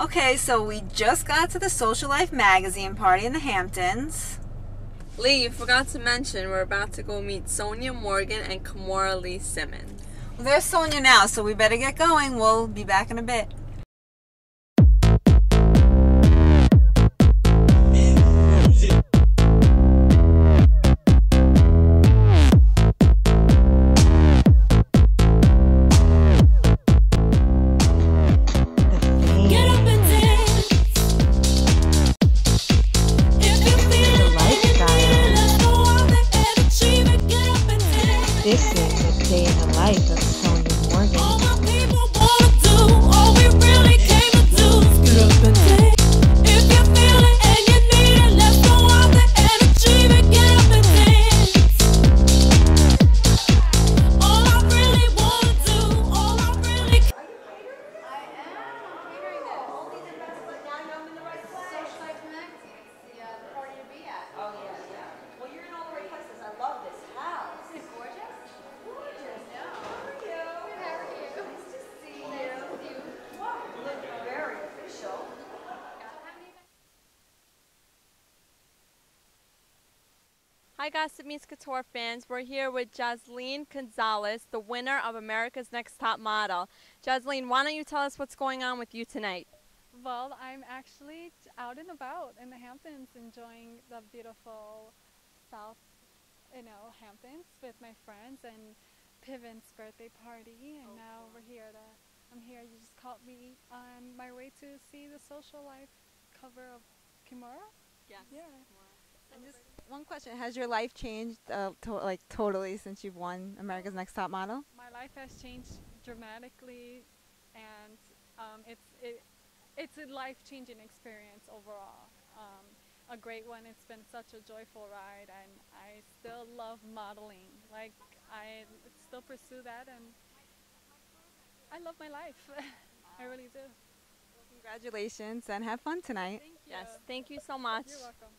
Okay, so we just got to the Social Life magazine party in the Hamptons. Lee, you forgot to mention we're about to go meet Sonja Morgan and Kimora Lee Simmons. Well, there's Sonja now, so we better get going. We'll be back in a bit. This is a day in the life of Sonja Morgan. Hi Gossip Meets Couture fans, we're here with Jasleen Gonzalez, the winner of America's Next Top Model. Jasleen, why don't you tell us what's going on with you tonight? Well, I'm actually out and about in the Hamptons enjoying the beautiful South, Hamptons with my friends and Piven's birthday party, and now I'm here. You just caught me on my way to see the Social Life cover of Kimora. Yes. Yeah. And just one question, has your life changed totally since you've won America's Next Top Model? My life has changed dramatically, and it's a life-changing experience overall. A great one. It's been such a joyful ride, and I still love modeling. Like, I still pursue that, and I love my life. I really do. Well, congratulations, and have fun tonight. Thank you. Yes, thank you so much. You're welcome.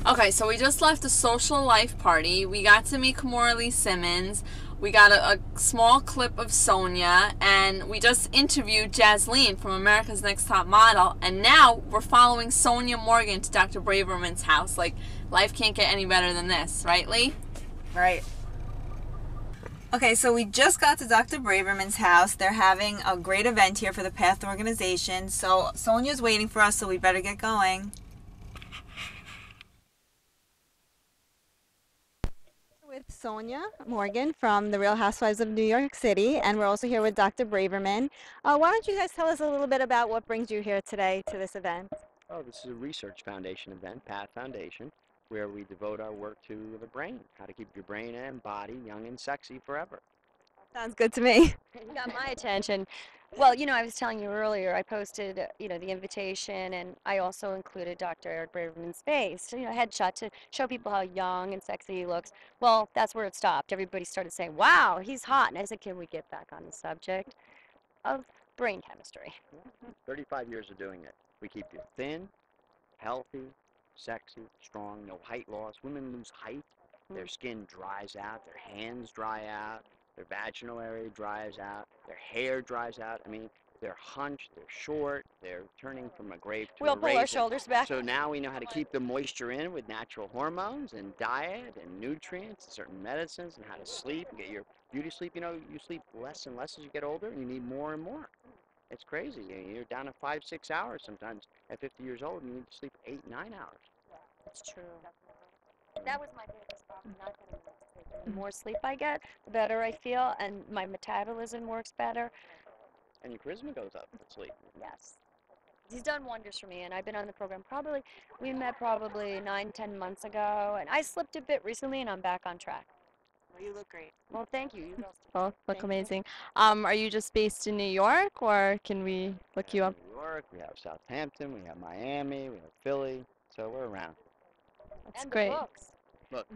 Okay, so we just left the Social Life party. We got to meet Kimora Lee Simmons. We got a small clip of Sonja, and we just interviewed Jasleen from America's Next Top Model, and now we're following Sonja Morgan to Dr. Braverman's house. Like, life can't get any better than this, right, Lee? Right. Okay, so we just got to Dr. Braverman's house. They're having a great event here for the PATH organization, so Sonja's waiting for us, so we better get going. With Sonja Morgan from the Real Housewives of New York City, and we're also here with Dr. Braverman. Why don't you guys tell us a little bit about what brings you here today to this event? Oh, this is a research foundation event, PATH Foundation, where we devote our work to the brain, how to keep your brain and body young and sexy forever. Sounds good to me. You got my attention. Well, I was telling you earlier, I posted, the invitation, and I also included Dr. Eric Braverman's face, headshot to show people how young and sexy he looks. Well, that's where it stopped. Everybody started saying, wow, he's hot. And I said, can we get back on the subject of brain chemistry? 35 years of doing it. We keep you thin, healthy, sexy, strong, no height loss. Women lose height, their skin dries out, their hands dry out, their vaginal area dries out, their hair dries out. I mean, they're hunched, they're short, they're turning from a grape to We'll a pull our raisin. shoulders back. So now we know how to keep the moisture in with natural hormones and diet and nutrients and certain medicines, and how to sleep and get your beauty sleep. You sleep less and less as you get older, and you need more and more. It's crazy. You're down to 5-6 hours sometimes at 50 years old, and you need to sleep 8-9 hours. That's true. That was my biggest problem, not getting enough sleep. The more sleep I get, the better I feel, and my metabolism works better. And your charisma goes up with sleep. Yes. He's done wonders for me, and I've been on the program we met probably 9-10 months ago, and I slipped a bit recently, and I'm back on track. Well, you look great. Well, thank you. You girls Both look Thank amazing. Are you just based in New York, or can we look you up? New York, we have Southampton, we have Miami, we have Philly, so we're around. That's and great. The books. Look,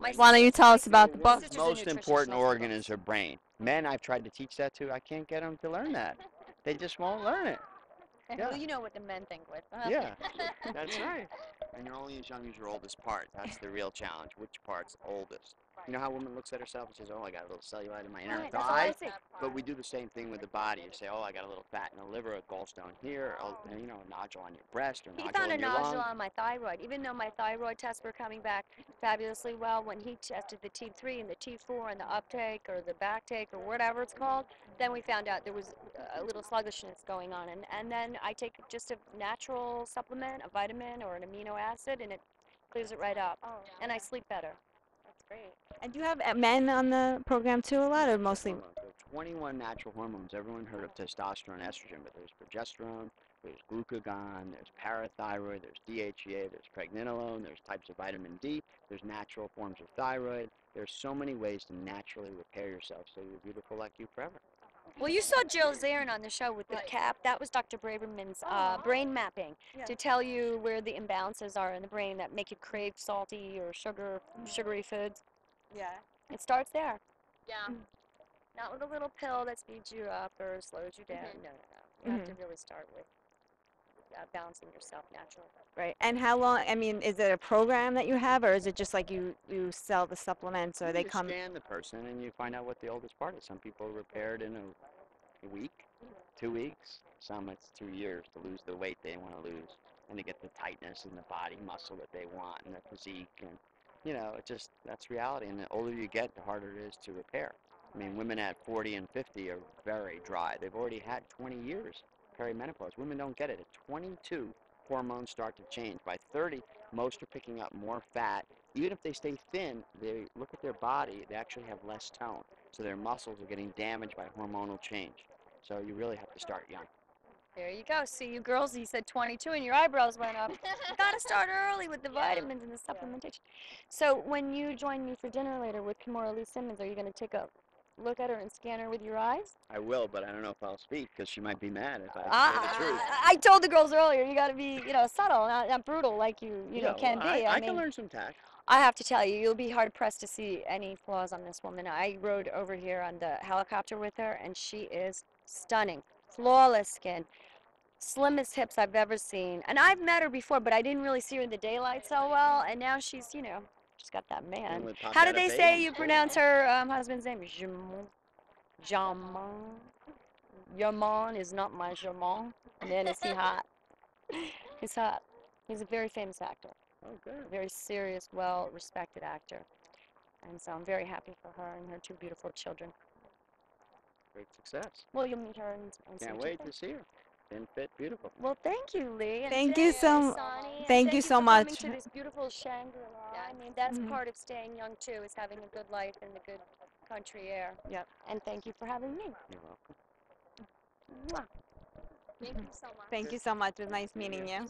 My Why don't you tell us sister- about the my book? sister's a most nutritionist, important she loves organ books. is their brain. Men, I've tried to teach that to. I can't get them to learn that. They just won't learn it. Yeah. Well, you know what the men think with. Yeah, that's right. And you're only as young as your oldest part. That's the real challenge. Which part's oldest? You know how a woman looks at herself and says, oh, I got a little cellulite in my inner Right, that's all I thigh? see. But we do the same thing with the body. You say, oh, I got a little fat in the liver, a gallstone here, a nodule on your breast or a He nodule found a in your nodule lung. on my thyroid. Even though my thyroid tests were coming back fabulously well, when he tested the T3 and the T4 and the uptake or the backtake or whatever it's called, then we found out there was a little sluggishness going on. And then I take just a natural supplement, a vitamin or an amino acid, and it clears it right up. And I sleep better. That's great. And do you have men on the program too a lot, or mostly? Hormones. There are 21 natural hormones. Everyone heard of testosterone, estrogen, but there's progesterone, there's glucagon, there's parathyroid, there's DHEA, there's pregnenolone, there's types of vitamin D, there's natural forms of thyroid. There's so many ways to naturally repair yourself so you're beautiful like you forever. Well, you saw Jill Zarin on the show with the cap. That was Dr. Braverman's brain mapping to tell you where the imbalances are in the brain that make you crave salty or sugary foods. Yeah. It starts there. Yeah. Not with a little pill that speeds you up or slows you down. No. You have to really start with balancing yourself naturally. Right. And how long? I mean, is it a program that you have, or is it just like you sell the supplements, or they You come? scan the person and you find out what the oldest part is. Some people repair it in a week, 2 weeks. Some it's 2 years to lose the weight they want to lose and to get the tightness in the body muscle that they want and their physique. And, that's reality. And the older you get, the harder it is to repair. I mean, women at 40 and 50 are very dry. They've already had 20 years perimenopause. Women don't get it. At 22, hormones start to change. By 30, most are picking up more fat. Even if they stay thin, they look at their body, they actually have less tone. So their muscles are getting damaged by hormonal change. So you really have to start young. There you go. See, you girls, you said 22 and your eyebrows went up. You got to start early with the vitamins and the supplementation. So when you join me for dinner later with Kimora Lee Simmons, are you going to take a look at her and scan her with your eyes? I will, but I don't know if I'll speak because she might be mad if I say the truth. I told the girls earlier, you got to be, subtle, not brutal like you can be. I mean, can learn some tact. I have to tell you, you'll be hard pressed to see any flaws on this woman. I rode over here on the helicopter with her, and she is stunning, flawless skin, slimmest hips I've ever seen. And I've met her before, but I didn't really see her in the daylight so well. And now she's, she's got that man. with pop How out did a they say baby. you pronounce her husband's name? Jamon. Yaman is not my Jamon. Man, is he hot? He's hot. He's a very famous actor. Oh, good. A very serious, well-respected actor. And so I'm very happy for her and her two beautiful children. Great success. Well, you'll meet her and Can't see wait her. to see her. Thin, fit, beautiful. Well, thank you, Lee. And Thank you so- Sonny, and thank you so for much. coming to this beautiful Shangri-La. I mean, that's part of staying young, too, is having a good life in the good country air. Yep. And thank you for having me. You're welcome. Mwah. Thank you so much. Thank you so much. It was nice meeting you.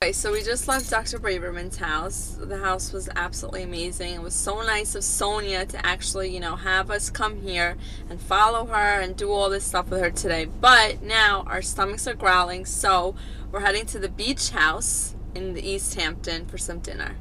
Okay, so we just left Dr. Braverman's house. The house was absolutely amazing. It was so nice of Sonja to actually, have us come here and follow her and do all this stuff with her today. But now our stomachs are growling, so we're heading to the beach house in the East Hampton for some dinner.